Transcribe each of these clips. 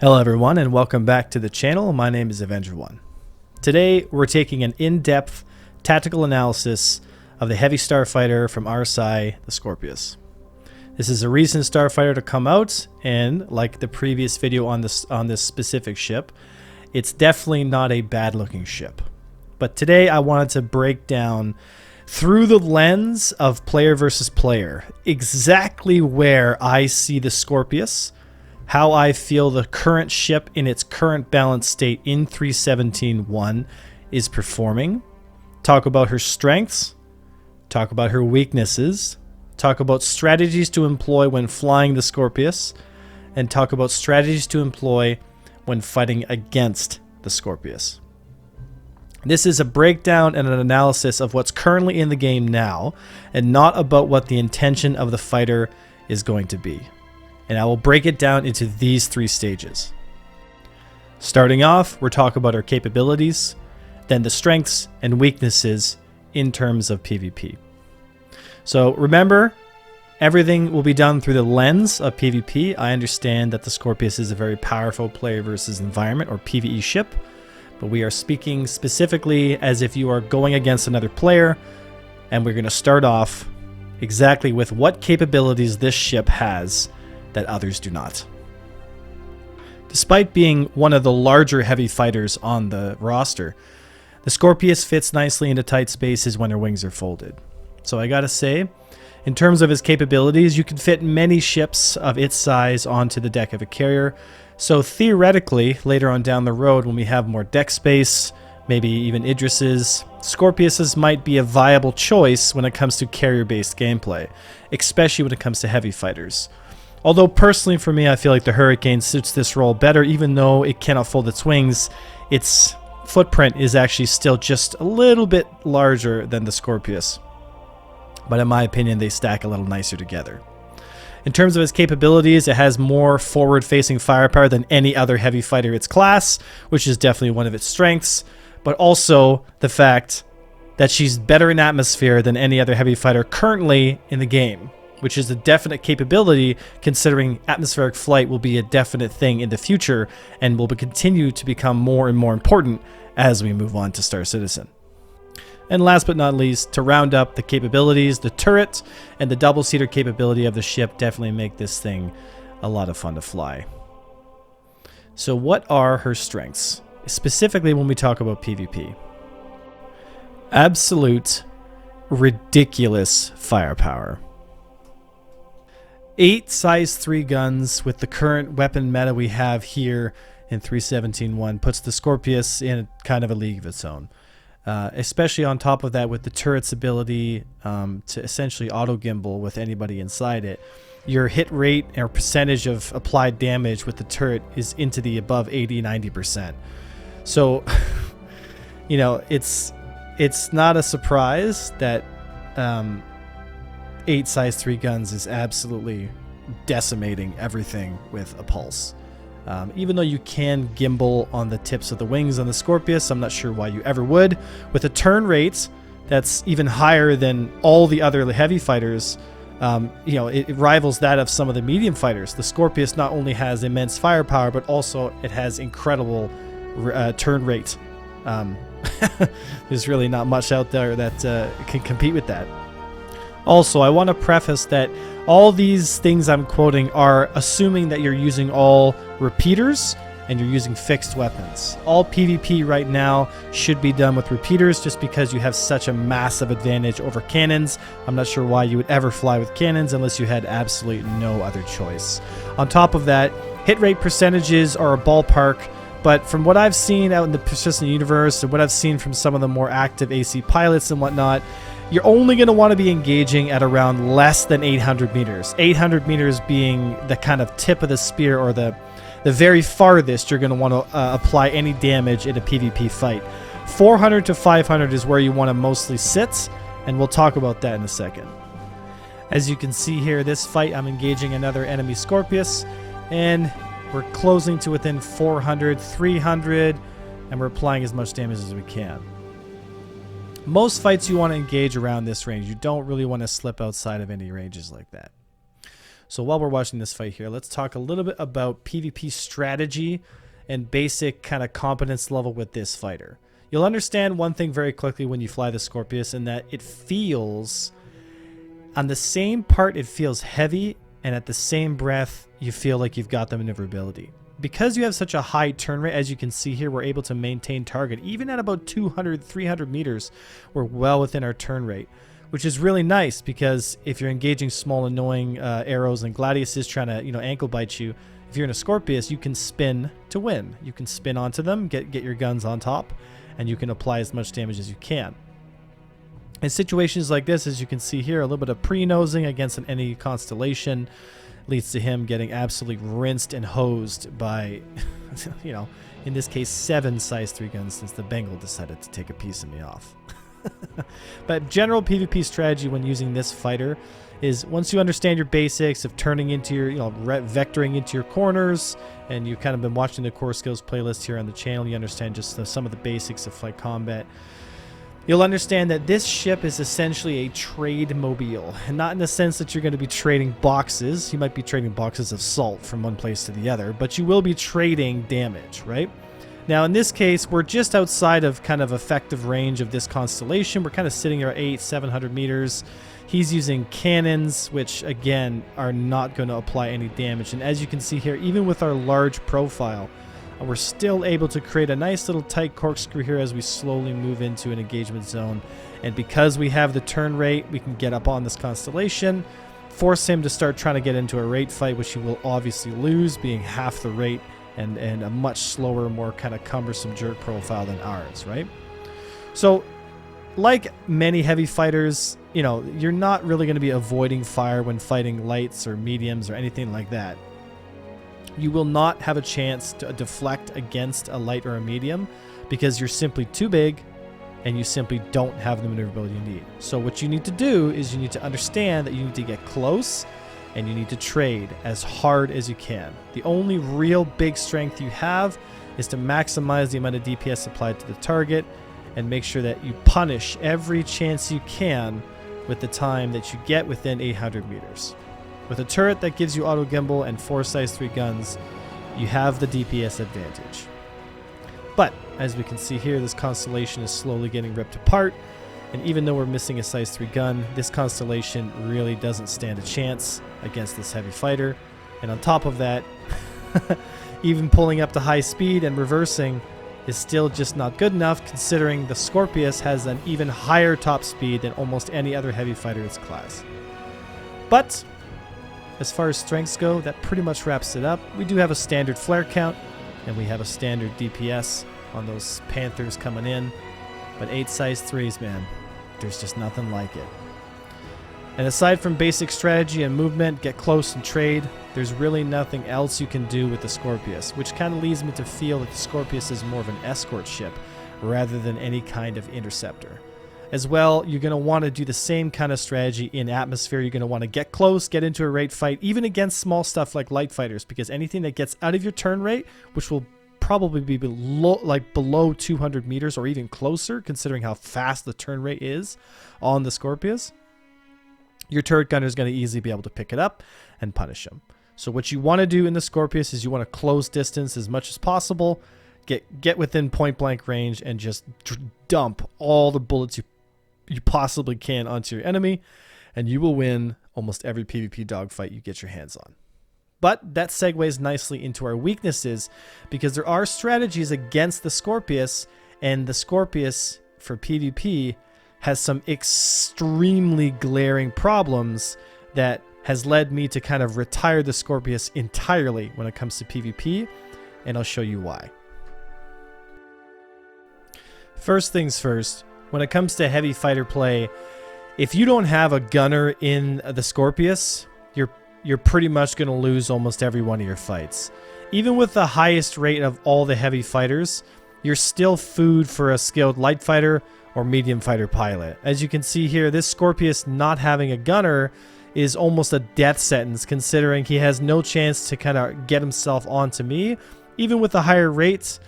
Hello everyone and welcome back to the channel. My name is Avenger1. Today we're taking an in-depth tactical analysis of the heavy starfighter from RSI, the Scorpius. This is a recent starfighter to come out, and like the previous video on this specific ship, it's definitely not a bad looking ship. But today I wanted to break down through the lens of player versus player exactly where I see the Scorpius, how I feel the current ship in its current balanced state in 317.1 is performing, talk about her strengths, talk about her weaknesses, talk about strategies to employ when flying the Scorpius, and talk about strategies to employ when fighting against the Scorpius. This is a breakdown and an analysis of what's currently in the game now, and not about what the intention of the fighter is going to be. And I will break it down into these three stages. Starting off, we're talking about our capabilities, then the strengths and weaknesses in terms of PvP. So remember, everything will be done through the lens of PvP. I understand that the Scorpius is a very powerful player versus environment or PvE ship, but we are speaking specifically as if you are going against another player, and we're going to start off exactly with what capabilities this ship has that others do not. Despite being one of the larger heavy fighters on the roster, the Scorpius fits nicely into tight spaces when her wings are folded. So I gotta say, in terms of his capabilities, you can fit many ships of its size onto the deck of a carrier. So theoretically, later on down the road when we have more deck space, maybe even Idris's, Scorpiuses might be a viable choice when it comes to carrier-based gameplay, especially when it comes to heavy fighters. Although personally for me, I feel like the Hurricane suits this role better. Even though it cannot fold its wings, its footprint is actually still just a little bit larger than the Scorpius. But in my opinion, they stack a little nicer together. In terms of its capabilities, it has more forward-facing firepower than any other heavy fighter its class, which is definitely one of its strengths. But also the fact that she's better in atmosphere than any other heavy fighter currently in the game, which is a definite capability considering atmospheric flight will be a definite thing in the future and will continue to become more and more important as we move on to Star Citizen. And last but not least, to round up the capabilities, the turret and the double-seater capability of the ship definitely make this thing a lot of fun to fly. So what are her strengths, specifically when we talk about PvP? Absolute, ridiculous firepower. 8 size 3 guns with the current weapon meta we have here in 317.1 puts the Scorpius in kind of a league of its own. Especially on top of that, with the turret's ability to essentially auto gimbal with anybody inside it, your hit rate or percentage of applied damage with the turret is into the above 80-90%. So, you know, it's not a surprise that 8 size 3 guns is absolutely decimating everything with a pulse. Even though you can gimbal on the tips of the wings on the Scorpius, I'm not sure why you ever would. With a turn rate that's even higher than all the other heavy fighters, you know, it rivals that of some of the medium fighters. The Scorpius not only has immense firepower, but also it has incredible turn rate. There's really not much out there that can compete with that. Also, I want to preface that all these things I'm quoting are assuming that you're using all repeaters and you're using fixed weapons. All PvP right now should be done with repeaters just because you have such a massive advantage over cannons. I'm not sure why you would ever fly with cannons unless you had absolutely no other choice. On top of that, hit rate percentages are a ballpark, but from what I've seen out in the persistent universe and what I've seen from some of the more active AC pilots and whatnot, you're only going to want to be engaging at around less than 800 meters. 800 meters being the kind of tip of the spear, or the very farthest you're going to want to apply any damage in a PvP fight. 400 to 500 is where you want to mostly sit, and we'll talk about that in a second. As you can see here, this fight I'm engaging another enemy Scorpius, and we're closing to within 400, 300, and we're applying as much damage as we can. Most fights you want to engage around this range. You don't really want to slip outside of any ranges like that. So while we're watching this fight here, let's talk a little bit about PvP strategy and basic kind of competence level with this fighter. You'll understand one thing very quickly when you fly the Scorpius, and that it feels, on the same part it feels heavy, and at the same breath you feel like you've got the maneuverability. Because you have such a high turn rate, as you can see here, we're able to maintain target. Even at about 200, 300 meters, we're well within our turn rate, which is really nice, because if you're engaging small annoying arrows and Gladiuses trying to ankle bite you, if you're in a Scorpius, you can spin to win. You can spin onto them, get your guns on top, and you can apply as much damage as you can. In situations like this, as you can see here, a little bit of pre-nosing against any constellation leads to him getting absolutely rinsed and hosed by, in this case, 7 size 3 guns, since the Bengal decided to take a piece of me off. But general PvP strategy when using this fighter is, once you understand your basics of turning into your, vectoring into your corners, and you've kind of been watching the core skills playlist here on the channel, you understand just some of the basics of flight combat. You'll understand that this ship is essentially a trade mobile, and not in the sense that you're going to be trading boxes. You might be trading boxes of salt from one place to the other, but you will be trading damage, right? Now, in this case, we're just outside of kind of effective range of this constellation. We're kind of sitting here at 700 meters. He's using cannons, which, again, are not going to apply any damage. And as you can see here, even with our large profile, we're still able to create a nice little tight corkscrew here as we slowly move into an engagement zone. And because we have the turn rate, we can get up on this constellation, force him to start trying to get into a rate fight, which he will obviously lose, being half the rate and a much slower, more kind of cumbersome jerk profile than ours, right? So, like many heavy fighters, you're not really going to be avoiding fire when fighting lights or mediums or anything like that. You will not have a chance to deflect against a light or a medium because you're simply too big and you simply don't have the maneuverability you need. So what you need to do is you need to understand that you need to get close and you need to trade as hard as you can. The only real big strength you have is to maximize the amount of DPS applied to the target and make sure that you punish every chance you can with the time that you get within 800 meters. With a turret that gives you auto gimbal and 4 size 3 guns, you have the DPS advantage. But as we can see here, this constellation is slowly getting ripped apart, and even though we're missing a size 3 gun, this constellation really doesn't stand a chance against this heavy fighter. And on top of that, even pulling up to high speed and reversing is still just not good enough, considering the Scorpius has an even higher top speed than almost any other heavy fighter in its class. But as far as strengths go, that pretty much wraps it up. We do have a standard flare count, and we have a standard DPS on those Panthers coming in. But 8 size 3s, man, there's just nothing like it. And aside from basic strategy and movement, get close and trade, there's really nothing else you can do with the Scorpius, which kind of leads me to feel that the Scorpius is more of an escort ship rather than any kind of interceptor. As well, you're going to want to do the same kind of strategy in atmosphere. You're going to want to get close, get into a rate fight, even against small stuff like light fighters, because anything that gets out of your turn rate, which will probably be below 200 meters or even closer, considering how fast the turn rate is on the Scorpius, your turret gunner is going to easily be able to pick it up and punish him. So what you want to do in the Scorpius is you want to close distance as much as possible, get within point blank range, and just dump all the bullets you possibly can onto your enemy, and you will win almost every PvP dogfight you get your hands on. But that segues nicely into our weaknesses, because there are strategies against the Scorpius, and the Scorpius for PvP has some extremely glaring problems that has led me to kind of retire the Scorpius entirely when it comes to PvP, and I'll show you why. First things first, when it comes to heavy fighter play, if you don't have a gunner in the Scorpius, you're pretty much going to lose almost every one of your fights. Even with the highest rate of all the heavy fighters, you're still food for a skilled light fighter or medium fighter pilot. As you can see here, this Scorpius not having a gunner is almost a death sentence, considering he has no chance to kind of get himself onto me. Even with the higher rates,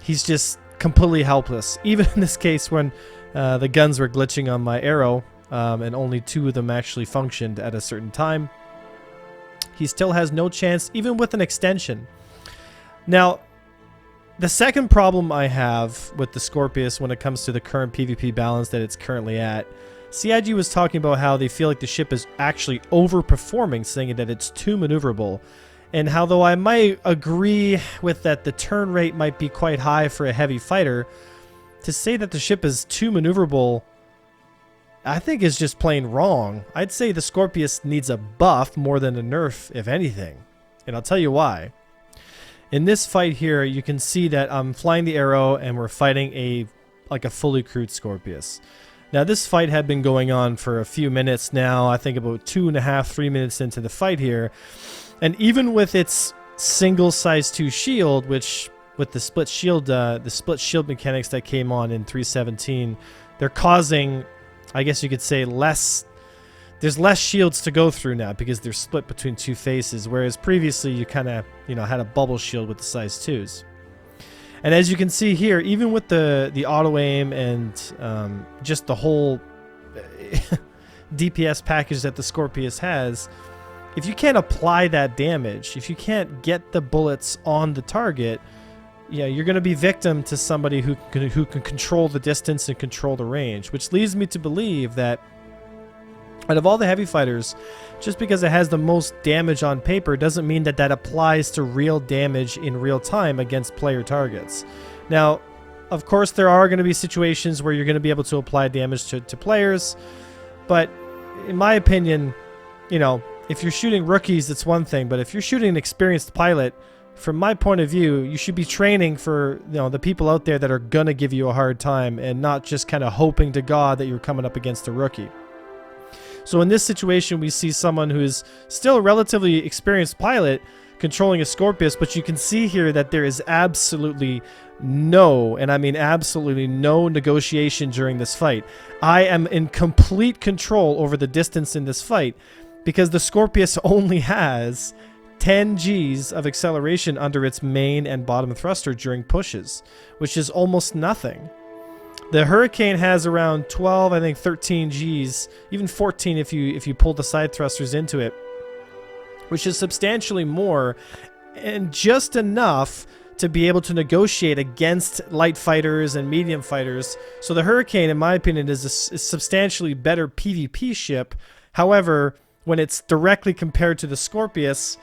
he's just completely helpless. Even in this case when the guns were glitching on my arrow and only 2 of them actually functioned at a certain time, He still has no chance, even with an extension. Now, the second problem I have with the Scorpius when it comes to the current PvP balance that it's currently at, CIG was talking about how they feel like the ship is actually overperforming, saying that it's too maneuverable. And how, though I might agree with that the turn rate might be quite high for a heavy fighter, to say that the ship is too maneuverable, I think is just plain wrong. I'd say the Scorpius needs a buff more than a nerf, if anything. And I'll tell you why. In this fight here, you can see that I'm flying the arrow and we're fighting a fully crewed Scorpius. Now, this fight had been going on for a few minutes now. I think about 2.5, 3 minutes into the fight here. And even with its single size 2 shield, which with the split shield mechanics that came on in 3.17, they're causing, I guess you could say, there's less shields to go through now because they're split between 2 faces, whereas previously you kind of, had a bubble shield with the size 2s. And as you can see here, even with the auto aim and just the whole DPS package that the Scorpius has, if you can't apply that damage, if you can't get the bullets on the target, yeah, you're going to be victim to somebody who can control the distance and control the range, which leads me to believe that out of all the heavy fighters, just because it has the most damage on paper doesn't mean that that applies to real damage in real time against player targets. Now, of course, there are going to be situations where you're going to be able to apply damage to players, but in my opinion, if you're shooting rookies, it's one thing, but if you're shooting an experienced pilot, from my point of view, you should be training for the people out there that are going to give you a hard time and not just kind of hoping to God that you're coming up against a rookie. So in this situation, we see someone who is still a relatively experienced pilot controlling a Scorpius, but you can see here that there is absolutely no, and I mean absolutely no, negotiation during this fight. I am in complete control over the distance in this fight because the Scorpius only has 10 Gs of acceleration under its main and bottom thruster during pushes, which is almost nothing. The Hurricane has around 12, I think 13 Gs, even 14 if you pull the side thrusters into it, which is substantially more and just enough to be able to negotiate against light fighters and medium fighters. So the Hurricane, in my opinion, is a substantially better PvP ship. However, when it's directly compared to the Scorpius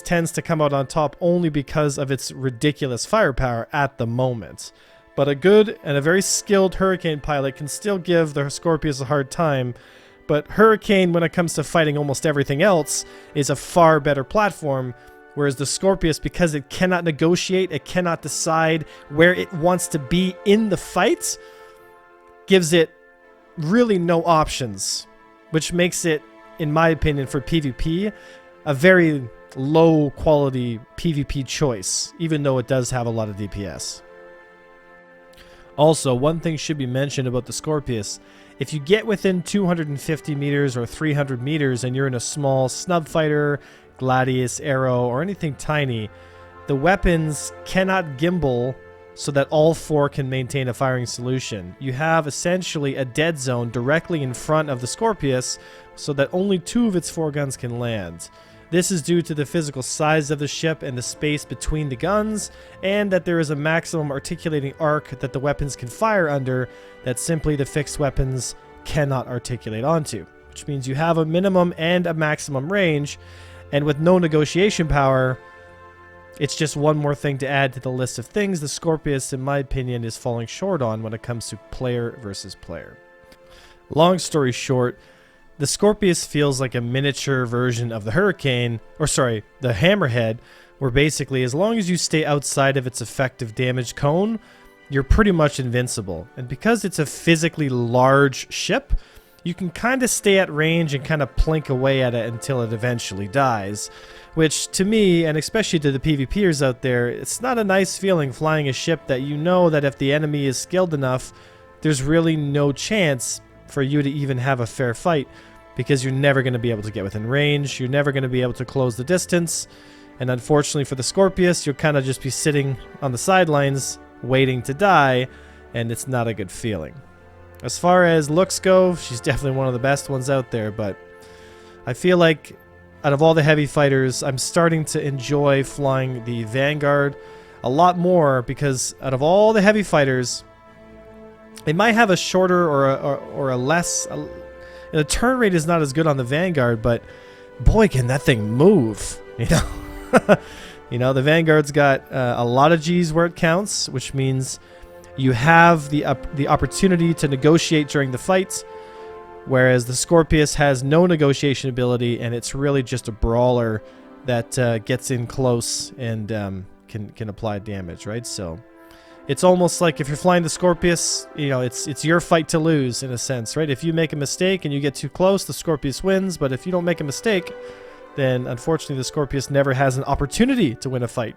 tends to come out on top only because of its ridiculous firepower at the moment. But a good and a very skilled Hurricane pilot can still give the Scorpius a hard time. But Hurricane, when it comes to fighting almost everything else, is a far better platform. Whereas the Scorpius, because it cannot negotiate, it cannot decide where it wants to be in the fight, gives it really no options. Which makes it, in my opinion, for PvP, a very low quality PvP choice, even though it does have a lot of DPS. Also, one thing should be mentioned about the Scorpius. If you get within 250 meters or 300 meters and you're in a small snub fighter, gladius, arrow, or anything tiny, the weapons cannot gimbal so that all 4 can maintain a firing solution. You have essentially a dead zone directly in front of the Scorpius so that only 2 of its 4 guns can land. This is due to the physical size of the ship and the space between the guns, and that there is a maximum articulating arc that the weapons can fire under that simply the fixed weapons cannot articulate onto, which means you have a minimum and a maximum range, and with no negotiation power, it's just one more thing to add to the list of things the Scorpius, in my opinion, is falling short on when it comes to player versus player. Long story short, the Scorpius feels like a miniature version of the Hurricane, or sorry, the Hammerhead, where basically as long as you stay outside of its effective damage cone, you're pretty much invincible. And because it's a physically large ship, you can kind of stay at range and kind of plink away at it until it eventually dies. Which to me, and especially to the PvPers out there, it's not a nice feeling flying a ship that you know that if the enemy is skilled enough, there's really no chance for you to even have a fair fight. Because you're never going to be able to get within range, you're never going to be able to close the distance, and unfortunately for the Scorpius, you'll kind of just be sitting on the sidelines waiting to die, and it's not a good feeling. As far as looks go, she's definitely one of the best ones out there, but I feel like out of all the heavy fighters, I'm starting to enjoy flying the Vanguard a lot more, because out of all the heavy fighters, it might have a shorter or a less... the turn rate is not as good on the Vanguard, but boy, can that thing move, you know? You know, the Vanguard's got a lot of G's where it counts, which means you have the opportunity to negotiate during the fight, whereas the Scorpius has no negotiation ability, and it's really just a brawler that gets in close and can apply damage, right? So it's almost like if you're flying the Scorpius, you know, it's your fight to lose in a sense, right? If you make a mistake and you get too close, the Scorpius wins, but if you don't make a mistake, then unfortunately the Scorpius never has an opportunity to win a fight,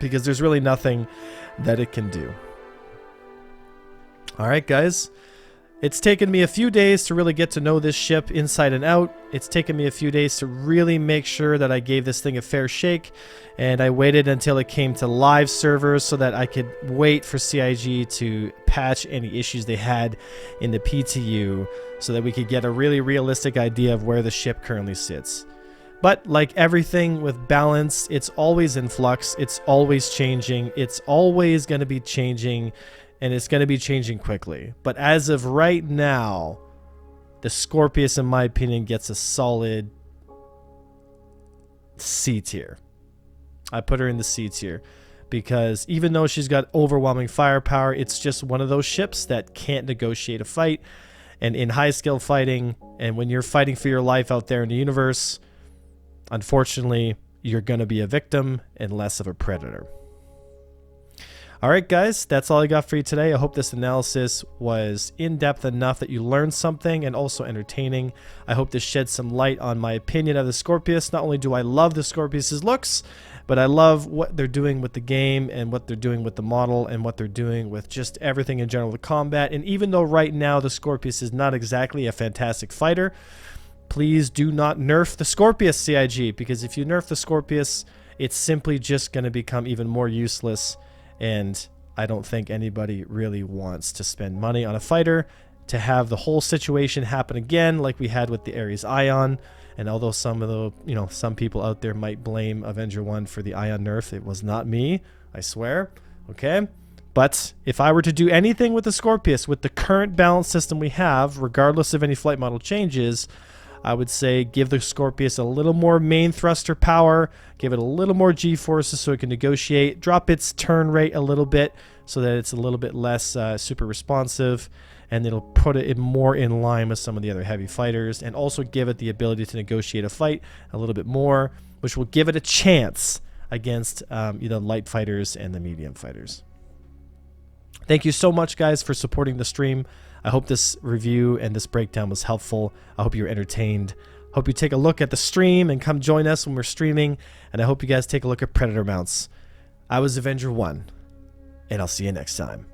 because there's really nothing that it can do. Alright guys, it's taken me a few days to really get to know this ship inside and out. It's taken me a few days to really make sure that I gave this thing a fair shake, and I waited until it came to live servers so that I could wait for CIG to patch any issues they had in the PTU, so that we could get a really realistic idea of where the ship currently sits. But like everything with balance, it's always in flux, it's always changing, it's always going to be changing, and it's going to be changing quickly. But as of right now, the Scorpius, in my opinion, gets a solid C tier. I put her in the C tier, because even though she's got overwhelming firepower, it's just one of those ships that can't negotiate a fight. And in high skill fighting, and when you're fighting for your life out there in the universe, unfortunately, you're going to be a victim and less of a predator. Alright guys, that's all I got for you today. I hope this analysis was in-depth enough that you learned something, and also entertaining. I hope this sheds some light on my opinion of the Scorpius. Not only do I love the Scorpius's looks, but I love what they're doing with the game, and what they're doing with the model, and what they're doing with just everything in general with combat. And even though right now the Scorpius is not exactly a fantastic fighter, please do not nerf the Scorpius, CIG, because if you nerf the Scorpius, it's simply just going to become even more useless, and I don't think anybody really wants to spend money on a fighter to have the whole situation happen again like we had with the Ares Ion. And although some of the, you know, some people out there might blame Avenger 1 for the Ion nerf, it was not me, I swear, okay? But if I were to do anything with the Scorpius with the current balance system we have, regardless of any flight model changes, I would say give the Scorpius a little more main thruster power, give it a little more G-forces so it can negotiate, drop its turn rate a little bit so that it's a little bit less super responsive, and it'll put it more in line with some of the other heavy fighters, and also give it the ability to negotiate a fight a little bit more, which will give it a chance against the light fighters and the medium fighters. Thank you so much, guys, for supporting the stream. I hope this review and this breakdown was helpful. I hope you were entertained. Hope you take a look at the stream and come join us when we're streaming. And I hope you guys take a look at Predator mounts. I was Avenger 1, and I'll see you next time.